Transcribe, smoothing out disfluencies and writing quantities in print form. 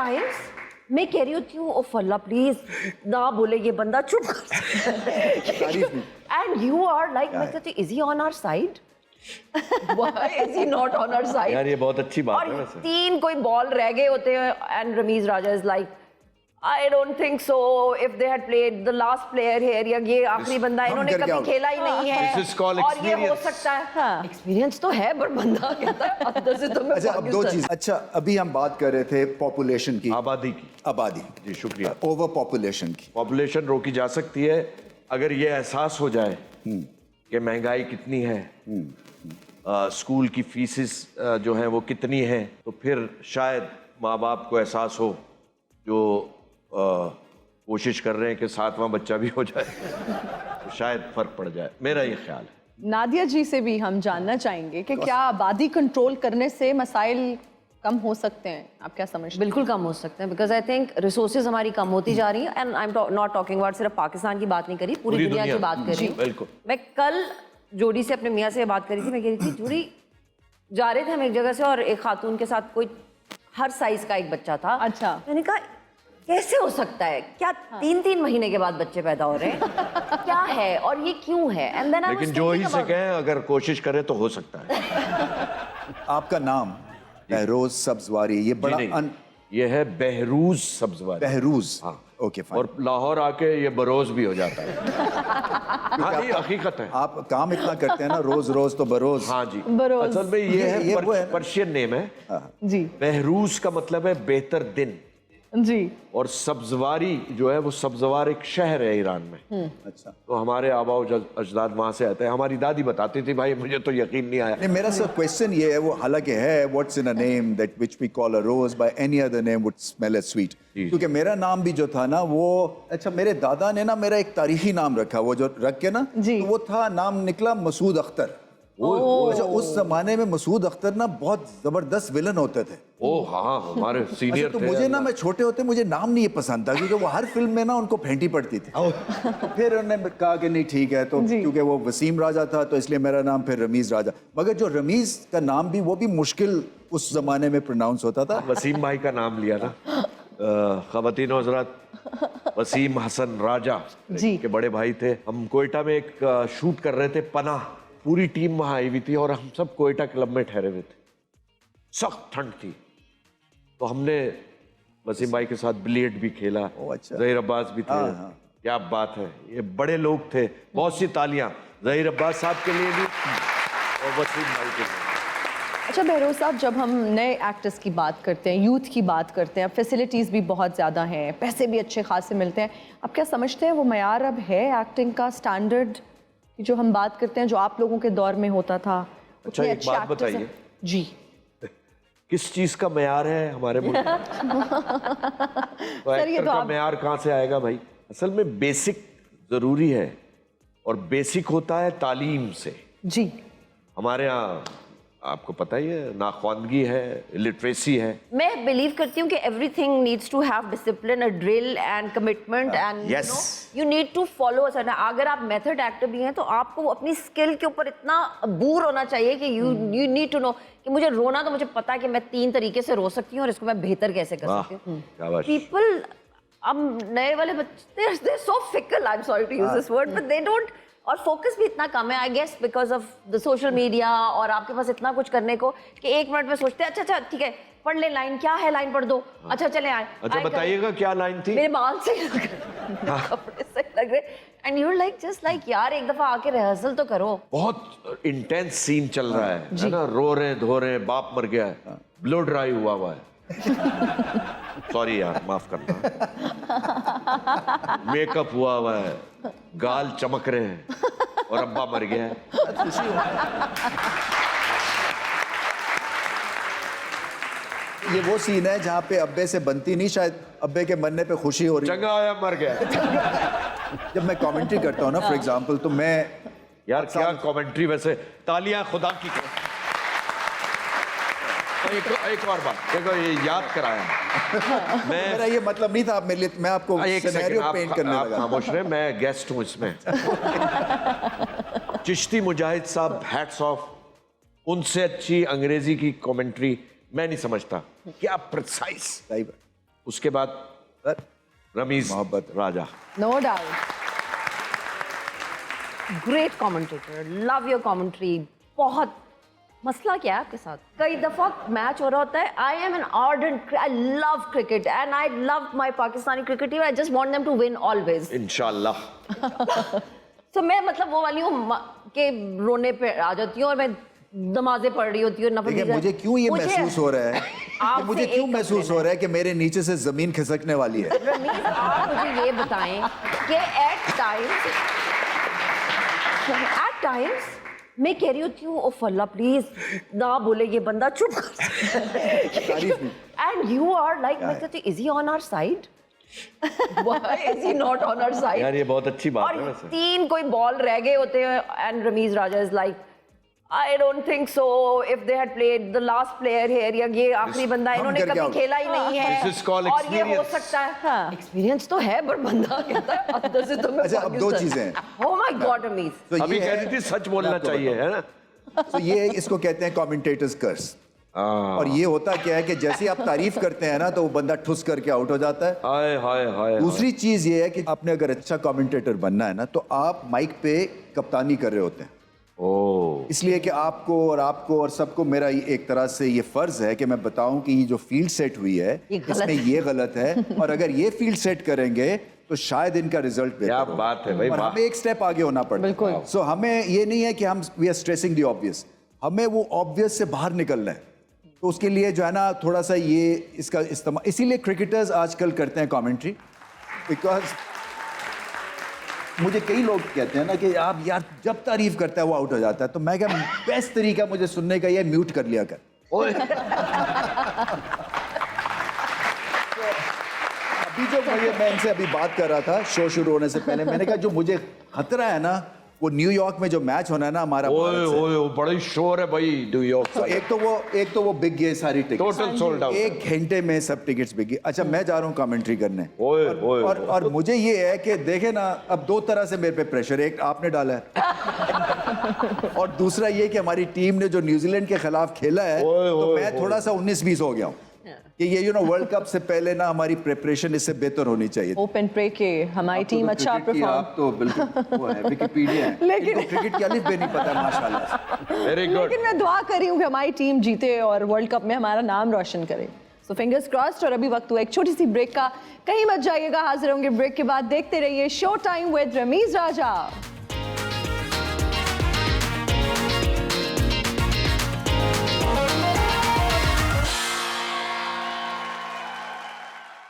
Times मैं कह रही होती हूँ, ओ अल्लाह प्लीज ना बोले ये बंदा, चुप कर। एंड यू आर लाइक, मैं कहती is he on our side? Why is he not on our side? यार ये बहुत अच्छी बात है और वैसे। 3 कोई बॉल रह गए होते हैं and Rameez Raja is like I don't think so. If they had played the last player here, या ये आखिरी बंदा इन्होंने कभी खेला ही नहीं है, This is called और ये हो experience. सकता है। एक्सपीरियंस तो है, पर बंदा कहता है अंदर से तो मैं अच्छा, अब दो चीज। अच्छा, अभी हम बात कर रहे थे पॉपुलेशन की, आबादी। जी शुक्रिया। ओवर पॉपुलेशन की। पॉपुलेशन रोकी जा सकती है अगर ये एहसास हो जाए कि महंगाई कितनी है, स्कूल की फीसेस जो हैं वो कितनी हैं, तो फिर शायद माँ बाप को एहसास हो जो कोशिश कर रहे हैं कि 7वां बच्चा भी हो जाए, तो शायद फर्क पड़ जाए, मेरा ये ख्याल है। नादिया जी से भी हम जानना चाहेंगे कि क्या आबादी कंट्रोल करने से मसाइल कम हो सकते हैं, आप क्या समझते हैं? बिल्कुल कम हो सकते हैं, बिकॉज आई थिंक रिसोर्सेज हमारी कम होती जा रही है, and I am not talking about सिर्फ पाकिस्तान की बात नहीं करी, पूरी दुनिया की बात कर रही हूँ। बिल्कुल। मैं कल जोड़ी से अपने मियाँ से बात करी थी, मैं कह रही थी जोड़ी जा रहे थे हम एक जगह से और एक खातून के साथ कोई हर साइज का एक बच्चा था। अच्छा। मैंने कहा कैसे हो सकता है, क्या 3-3 महीने के बाद बच्चे पैदा हो रहे हैं, क्या है और ये क्यों है? एंड देन लेकिन जो ही से कहें अगर कोशिश करे तो हो सकता है। आपका नाम बहरोज सब्जवारी, ये बड़ा ये है बहरूज सब्जवारी। बहरूज, हाँ ओके फाइन। और लाहौर आके ये बरोज भी हो जाता है। हाँ ये हकीकत है। आप काम इतना करते हैं ना, रोज रोज तो बरोज। हाँ जी, बरोज। असल में ये है वो है ना। पर्शियन नेम है जी बहरूज का मतलब है बेहतर दिन, जी। और सब्जवारी जो है वो सब्जवार एक शहर है ईरान में। अच्छा, तो हमारे आबाओ अजदाद वहां से आते हैं। हमारी दादी बताती थी, भाई मुझे तो यकीन नहीं आया। नहीं, मेरा सिर्फ क्वेश्चन ये है, वो हालांकि है what's in a name that which we call a rose by any other name would smell as sweet, क्योंकि मेरा नाम भी जो था ना वो, अच्छा मेरे दादा ने ना मेरा एक तारीखी नाम रखा, वो जो रख के ना, तो वो था, नाम निकला मसूद अख्तर। अच्छा, उस जमाने में मसूद अख्तर ना बहुत जबरदस्त विलन होते थे। ओह हाँ, हमारे सीनियर अच्छा, तो थे। मुझे ना, मैं छोटे होते मुझे नाम नहीं ये पसंद था, क्योंकि वो हर फिल्म में ना उनको फेंटी पड़ती थी। तो फिर उन्होंने कहा कि नहीं ठीक है, तो क्योंकि वो वसीम राजा था तो इसलिए मेरा नाम फिर रमीज राजा। मगर जो रमीज का नाम भी, वो भी मुश्किल उस जमाने में प्रोनाउंस होता था। वसीम भाई का नाम लिया ना, ख़वातीन हज़रात, वसीम हसन राजा के बड़े भाई थे। हम कोयटा में एक शूट कर रहे थे, पनाह, पूरी टीम वहां आई हुई थी और हम सब कोयटा क्लब में ठहरे हुए थे। सख्त ठंड थी, तो हमने वसीम भाई के साथ बिलियर्ड भी खेला। अच्छा। ज़हीर अब्बास भी थे। क्या बात है, ये बड़े लोग थे। बहुत सी तालियां ज़हीर अब्बास साहब के लिए भी और वसीम भाई के लिए। अच्छा बहरोज साहब, जब हम नए एक्टर्स की बात करते हैं, यूथ की बात करते हैं, फैसिलिटीज़ भी बहुत ज़्यादा हैं, पैसे भी अच्छे खासे मिलते हैं, आप क्या समझते हैं वो मयार अब है एक्टिंग का, स्टैंडर्ड जो हम बात करते हैं जो आप लोगों के दौर में होता था? अच्छा एक बात बताइए जी, किस चीज का मयार है हमारे मुल्क में? तो एक्टर का मयार कहाँ से आएगा भाई? असल में बेसिक जरूरी है, और बेसिक होता है तालीम से। जी, हमारे यहाँ आपको पता ही है, नाख्वानगी है, लिटरेसी है। मैं बिलीव करती हूँ कि everything needs to have discipline, a drill and commitment and you need to follow a certain. अगर आप मेथड एक्टर भी हैं तो आपको अपनी स्किल के ऊपर इतना अबूर होना चाहिए कि यू नीड टू नो कि मुझे रोना तो मुझे पता है कि मैं 3 तरीके से रो सकती हूँ और इसको मैं बेहतर कैसे कर सकती हूँ। पीपल, अब नए वाले बच्चे they so fickle, I am sorry to use this word, but they don't, और फोकस भी इतना कम है I guess because of the social media, और आपके पास इतना कुछ करने को कि 1 मिनट में सोचते हैं अच्छा ठीक है पढ़ ले, लाइन क्या है, लाइन पढ़ दो, अच्छा चले आए। अच्छा बताइएगा क्या लाइन थी? मेरे बाल से कपड़े से लग रहे, and you like just like यार एक दफा आके रिहर्सल तो करो। बहुत इंटेंस सीन चल रहा है ना, रो रहे धो रहे, बाप मर गया है, ब्लो ड्राई हुआ है। सॉरी यार, माफ करना, मेकअप हुआ है, गाल चमक रहे हैं और अब्बा मर गया है। ये वो सीन है जहाँ पे अब्बे से बनती नहीं, शायद अब्बे के मरने पे खुशी हो रही है। चंगा आया मर गया। जब मैं कमेंट्री करता हूँ ना फॉर एग्जांपल, तो मैं यार क्या कमेंट्री, वैसे तालियां खुदा की। एक और बात देखो, ये याद कराया मेरा ये मतलब नहीं था आप मेरे लिए, मैं आपको सिनेरियो पेंट करने लगा। खामोश रहे, मैं गेस्ट हूं इसमें। चिश्ती मुजाहिद साहब, हैट्स ऑफ, उनसे अच्छी अंग्रेजी की कमेंट्री मैं नहीं समझता। क्या प्रिसाइज, उसके बाद सर रमीज मोहब्बत। Raja. No doubt. Great commentator, love your commentary. बहुत मसला क्या है आपके साथ? कई दफा मैच हो रहा होता है, I am an ardent, I love cricket and I love my Pakistani cricket team, I just want them to win always. इंशाल्लाह। तो मैं मतलब वो वाली हूँ के रोने पे आ जाती हूँ और मैं नमाजें पढ़ रही होती हूँ। देखिए मुझे क्यों ये महसूस हो रहा है कि मुझे क्यों महसूस हो रहा है कि मेरे नीचे से जमीन खिसकने वाली है। रमीज, आप मुझे ये बताएं कि एट टाइम्स मैं कह रही होती हूँ, ओह अल्लाह प्लीज ना बोले ये बंदा, चुप कर। एंड यू आर लाइक, मैं कहती is he on our side? Why is he not on our side? यार ये बहुत अच्छी बात है और वैसे। 3 कोई बॉल रह गए होते हैं and Rameez Raja is like, I don't think so. If they had played the last player here, या ये आखिरी बंदा, इन्होंने करके कभी out. खेला ही नहीं है। This is called और ये हो experience. सकता है, एक्सपीरियंस तो है, पर बंदा कहता है अंदर से तो मैं अच्छा, अब दो चीजें हैं। Oh my God, Ramiz. तो अभी ये कह है- रही थी सच बोलना मैं आपको चाहिए, है ना? तो ये इसको कहते हैं कमेंटेटर्स कर्स। और ये होता क्या है कि जैसे ही आप तारीफ करते हैं ना तो वो बंदा ठुस करके आउट हो जाता है। हाय हाय हाय। दूसरी चीज ये है कि आपने अगर अच्छा कमेंटेटर बनना है ना तो आप माइक पे कप्तानी कर रहे होते हैं। ओ, इसलिए कि आपको और सबको मेरा एक तरह से ये फर्ज है कि मैं बताऊं कि ये जो फील्ड सेट हुई है ये गलत इसमें ये गलत है, और अगर ये फील्ड सेट करेंगे तो शायद इनका रिजल्ट बेहतर क्या हो। बात है भाई, और वाह। हमें एक स्टेप आगे होना पड़ता है। बिल्कुल। सो हमें ये नहीं है कि हम we are stressing the obvious, हमें वो ऑब्वियस से बाहर निकलना है। तो उसके लिए जो है ना थोड़ा सा ये इसका इस्तेमाल, इसीलिए क्रिकेटर्स आजकल करते हैं कमेंट्री, बिकॉज मुझे कई लोग कहते हैं ना कि आप यार जब तारीफ करता है वो आउट हो जाता है, तो मैं क्या बेस्ट तरीका मुझे सुनने का ये म्यूट कर लिया कर। ओए। अभी जो मैं इनसे अभी बात कर रहा था शो शुरू होने से पहले, मैंने कहा जो मुझे खतरा है ना वो न्यूयॉर्क में जो मैच होना है ना हमारा ओए भारत से। ओए ओए, बड़ी शोर है भाई न्यूयॉर्क तो का। एक तो वो बिक गए सारी टिकट, टोटल सोल्ड आउट। 1 घंटे में सब टिकट्स बिक गई। अच्छा मैं जा रहा हूँ कमेंट्री करने, ओए ओए और मुझे ये है कि देखे ना अब 2 तरह से मेरे पे प्रेशर, एक आपने डाला है और दूसरा ये कि हमारी टीम ने जो न्यूजीलैंड के खिलाफ खेला है तो मैं थोड़ा सा 19-20 हो गया हूँ कि ये वर्ल्ड कप से पहले ना हमारी प्रिपरेशन इससे बेहतर होनी चाहिए। होप एंड प्रे के हमारी टीम अच्छा परफॉर्म। आप तो बिल्कुल वो है विकिपीडिया है, लेकिन- क्रिकेट की अलिफ भी नहीं पता माशाल्लाह। Very good. लेकिन मैं दुआ कर रही हूँ कि हमारी टीम जीते और वर्ल्ड कप में हमारा नाम रोशन करे। So fingers crossed. और अभी वक्त हुआ एक छोटी सी ब्रेक का, कहीं मत जाइएगा, हाजिर होंगे ब्रेक के बाद। देखते रहिए show time with Rameez Raja.